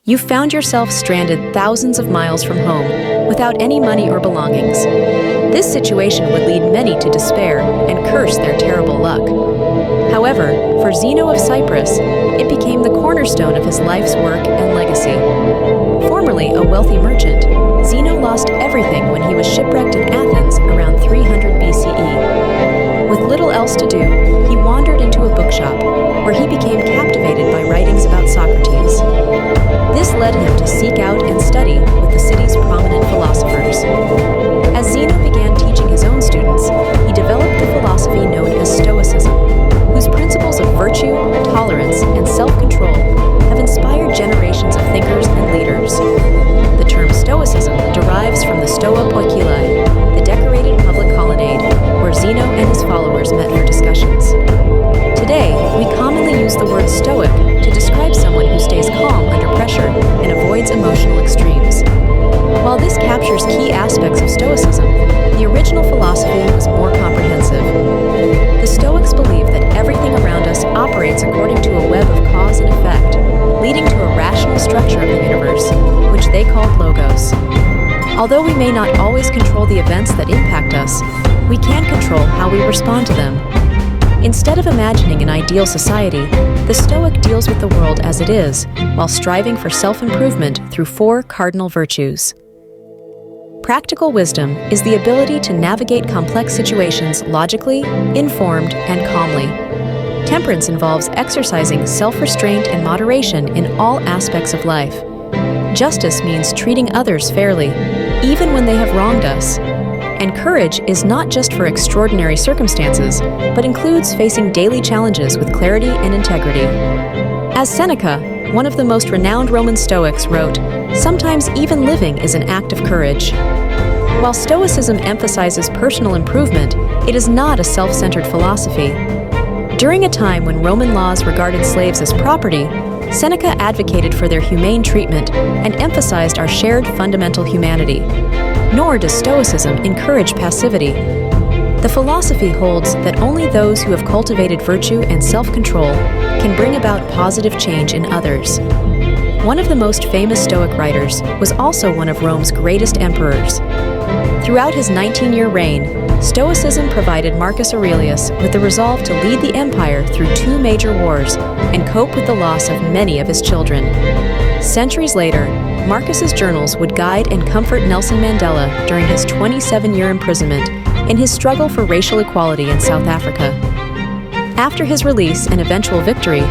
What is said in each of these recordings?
You found yourself stranded thousands of miles from home without any money or belongings. This situation would lead many to despair and curse their terrible luck. However, for Zeno of Cyprus, it became the cornerstone of his life's work and legacy. Formerly a wealthy merchant, Zeno lost everything when he was shipwrecked in Athens around 300 BCE. With little else to do, he wandered into a bookshop, where he became captivated by writings about Socrates. This led him to seek out and study with the city's prominent philosophers. As Zeno began teaching his own students, he developed the philosophy known as Stoicism, whose principles of virtue, tolerance, and self-control have inspired generations of thinkers and leaders. The term Stoicism derives from the Stoa Poikilai, the decorated public colonnade where Zeno and his followers met for discussions. Today, we commonly use the word Stoic to describe someone who stays calm under pressure and avoids emotional extremes. While this captures key aspects of Stoicism, the original philosophy was more comprehensive. The Stoics believed that everything around us operates according to a web of cause and effect, leading to a rational structure of the universe, which they called logos. Although we may not always control the events that impact us, we can control how we respond to them. Instead of imagining an ideal society, the Stoic deals with the world as it is, while striving for self-improvement through 4 cardinal virtues. Practical wisdom is the ability to navigate complex situations logically, informed, and calmly. Temperance involves exercising self-restraint and moderation in all aspects of life. Justice means treating others fairly, even when they have wronged us. And courage is not just for extraordinary circumstances, but includes facing daily challenges with clarity and integrity. As Seneca, one of the most renowned Roman Stoics, wrote, "Sometimes even living is an act of courage." While Stoicism emphasizes personal improvement, it is not a self-centered philosophy. During a time when Roman laws regarded slaves as property, Seneca advocated for their humane treatment and emphasized our shared fundamental humanity. Nor does Stoicism encourage passivity. The philosophy holds that only those who have cultivated virtue and self-control can bring about positive change in others. One of the most famous Stoic writers was also one of Rome's greatest emperors. Throughout his 19-year reign, Stoicism provided Marcus Aurelius with the resolve to lead the empire through 2 major wars and cope with the loss of many of his children. Centuries later, Marcus's journals would guide and comfort Nelson Mandela during his 27-year imprisonment in his struggle for racial equality in South Africa. After his release and eventual victory,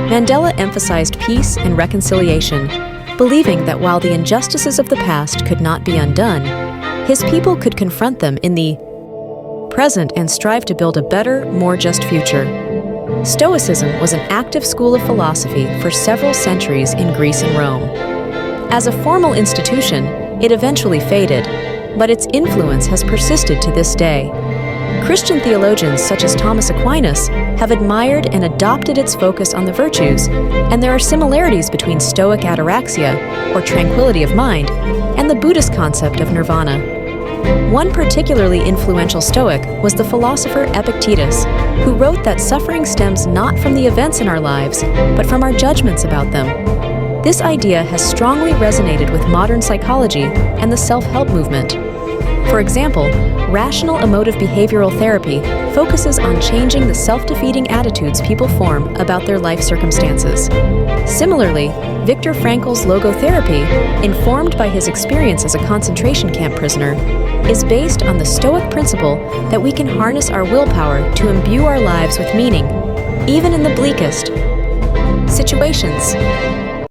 Mandela emphasized peace and reconciliation, believing that while the injustices of the past could not be undone, his people could confront them in the present and strive to build a better, more just future. Stoicism was an active school of philosophy for several centuries in Greece and Rome. As a formal institution, it eventually faded, but its influence has persisted to this day. Christian theologians such as Thomas Aquinas have admired and adopted its focus on the virtues, and there are similarities between Stoic ataraxia, or tranquility of mind, and the Buddhist concept of nirvana. One particularly influential Stoic was the philosopher Epictetus, who wrote that suffering stems not from the events in our lives, but from our judgments about them. This idea has strongly resonated with modern psychology and the self-help movement. For example, rational emotive behavioral therapy focuses on changing the self-defeating attitudes people form about their life circumstances. Similarly, Viktor Frankl's logotherapy, informed by his experience as a concentration camp prisoner, is based on the Stoic principle that we can harness our willpower to imbue our lives with meaning, even in the bleakest situations.